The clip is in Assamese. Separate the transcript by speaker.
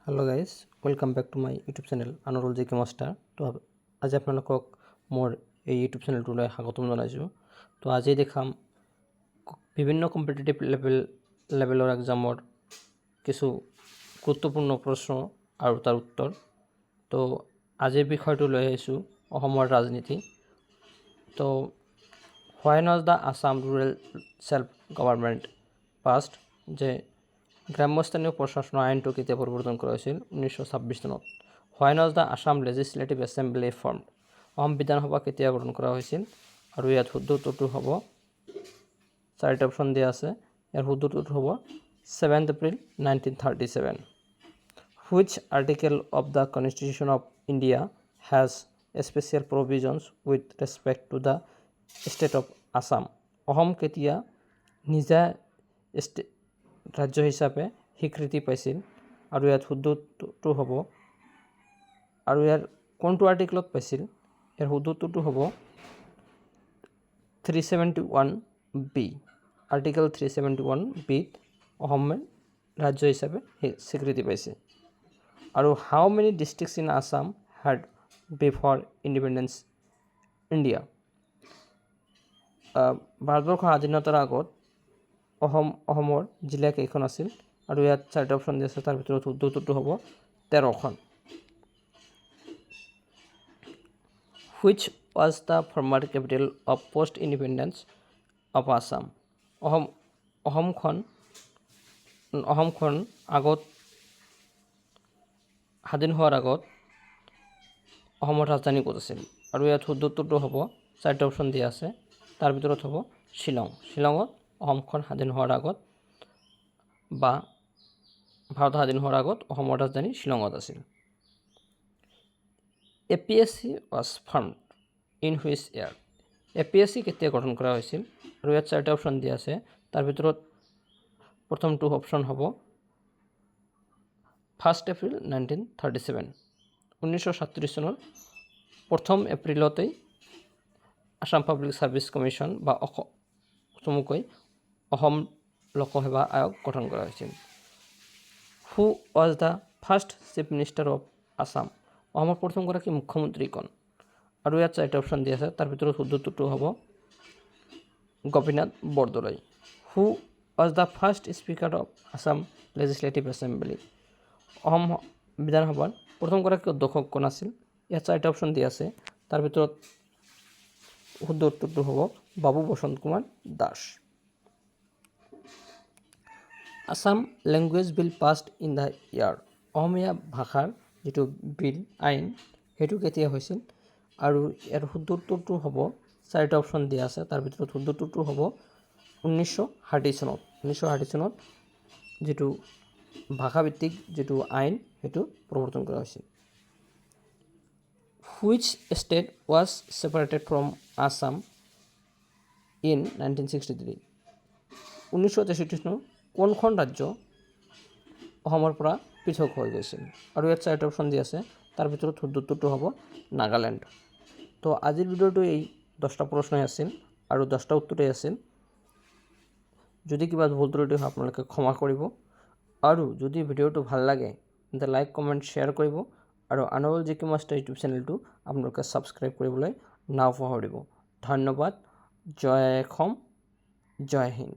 Speaker 1: Hello' guys, welcome back to my YouTube channel Anowarul G K master. তো আজি আপোনালোকক মোৰ এই ইউটিউব চেনেলটোলৈ স্বাগতম জনাইছোঁ। তো আজি দেখাম বিভিন্ন কম্পিটিটিভ লেভেলৰ এক্সামৰ কিছু গুৰুত্বপূৰ্ণ প্ৰশ্ন আৰু তাৰ উত্তৰ। তো আজিৰ বিষয়টো লৈ আহিছোঁ অসমৰ ৰাজনীতি। তো why not the Assam rural self government passed, যে গ্ৰাম্যস্থানীয় প্ৰশাসন আইনটো কেতিয়া পৰিৱৰ্তন কৰা হৈছিল? 1926 চনত। Why not the Assam legislative assembly formed, অসম বিধানসভা কেতিয়া গঠন কৰা হৈছিল? আৰু ইয়াত শুদ্ধ উত্তৰটো হ'ব, চাৰিটা অপশ্যন দিয়া আছে, ইয়াৰ শুদ্ধ উত্তৰটো হ'ব 7 এপ্ৰিল 1937। Which article of the constitution of India has special provisions with respect to the state of Assam? অসম কেতিয়া নিজা ৰাজ্য হিচাপে স্বীকৃতি পাইছিল? আৰু ইয়াত শুদ্ধ উত্তৰটো হ'ব, আৰু ইয়াৰ কোনটো আৰ্টিকলত পাইছিল? ইয়াৰ শুদ্ধ উত্তৰটো হ'ব 371B। আৰ্টিকেল 371Bত অসমে ৰাজ্য হিচাপে স্বীকৃতি পাইছে। আৰু how many districts in Assam had before independence India? ভাৰতবৰ্ষৰ স্বাধীনতাৰ আগত অসমৰ জিলা কেইখন আছিল? আৰু ইয়াত চাৰিটা অপশ্যন দিয়া আছে, তাৰ ভিতৰত শুদ্ধ উত্তৰটো হ'ব 13খন। Which was the former capital of post independence of Assam? অসমখন আগত স্বাধীন হোৱাৰ আগত অসমৰ ৰাজধানী ক'ত আছিল? আৰু ইয়াত শুদ্ধ উত্তৰটো হ'ব, চাৰিটা অপশ্যন দিয়া আছে, তাৰ ভিতৰত হ'ব শ্বিলং। শ্বিলঙত অসমখন স্বাধীন হোৱাৰ আগত বা ভাৰত স্বাধীন হোৱাৰ আগত অসমৰ ৰাজধানী শ্বিলঙত আছিল। APSC was formed in which year? APSC কেতিয়া গঠন কৰা হৈছিল? আৰু ইয়াত চাৰিটা অপশ্যন দিয়া আছে, তাৰ ভিতৰত প্ৰথমটো অপশ্যন হ'ব 1 এপ্ৰিল 1937। 1937 চনৰ 1 এপ্ৰিলতেই আছাম পাব্লিক ছাৰ্ভিচ কমিশ্যন বা চমুকৈ অসম লোকসেৱা আয়োগ গঠন কৰা হৈছিল। Who was the first chief minister of Assam? অসমৰ প্ৰথমগৰাকী মুখ্যমন্ত্ৰী কোন? আৰু ইয়াত চাৰিটা অপশ্যন দিয়া আছে, তাৰ ভিতৰত শুদ্ধ উত্তৰটো হ'ব Gopinath Bordoloi. Who was the first speaker of Assam legislative assembly? Assam বিধানসভাৰ প্ৰথমগৰাকী অধ্যক্ষ কোন আছিল? ইয়াত চাৰিটা অপশ্যন দিয়া আছে, তাৰ ভিতৰত শুদ্ধ উত্তৰটো হ'ব Babu Basanta Kumar Das. Assam language bill passed in the year? অসমীয়া ভাষাৰ যিটো বিল আইন সেইটো কেতিয়া হৈছিল? আৰু ইয়াৰ শুদ্ধ উত্তৰটো হ'ব, চাৰিটা অপশ্যন দিয়া আছে, তাৰ ভিতৰত শুদ্ধ উত্তৰটো হ'ব 1960 চনত। 1960 চনত যিটো ভাষাভিত্তিক যিটো আইন সেইটো প্ৰৱৰ্তন কৰা হৈছিল। Which state was separated from Assam in 1963? 1963 চনত কোনখন ৰাজ্য অসমৰ পৰা পৃথক হৈ গৈছিল? আৰু ইয়াত চাৰিটা অপশ্যন দিয়া আছে, তাৰ ভিতৰত শুদ্ধ উত্তৰটো হ'ব নাগালেণ্ড। তো আজিৰ ভিডিঅ'টো এই 10টা প্ৰশ্নই আছিল আৰু 10টা উত্তৰেই আছিল। যদি কিবা ভুল ত্ৰুটি হয় আপোনালোকে ক্ষমা কৰিব, আৰু যদি ভিডিঅ'টো ভাল লাগে তেন্তে লাইক কমেণ্ট শ্বেয়াৰ কৰিব, আৰু আনোৰল জি কে মাষ্টাৰ ইউটিউব চেনেলটো আপোনালোকে ছাবস্ক্ৰাইব কৰিবলৈ নাপাহৰিব। ধন্যবাদ। জয় অসম, জয় হিন্দ।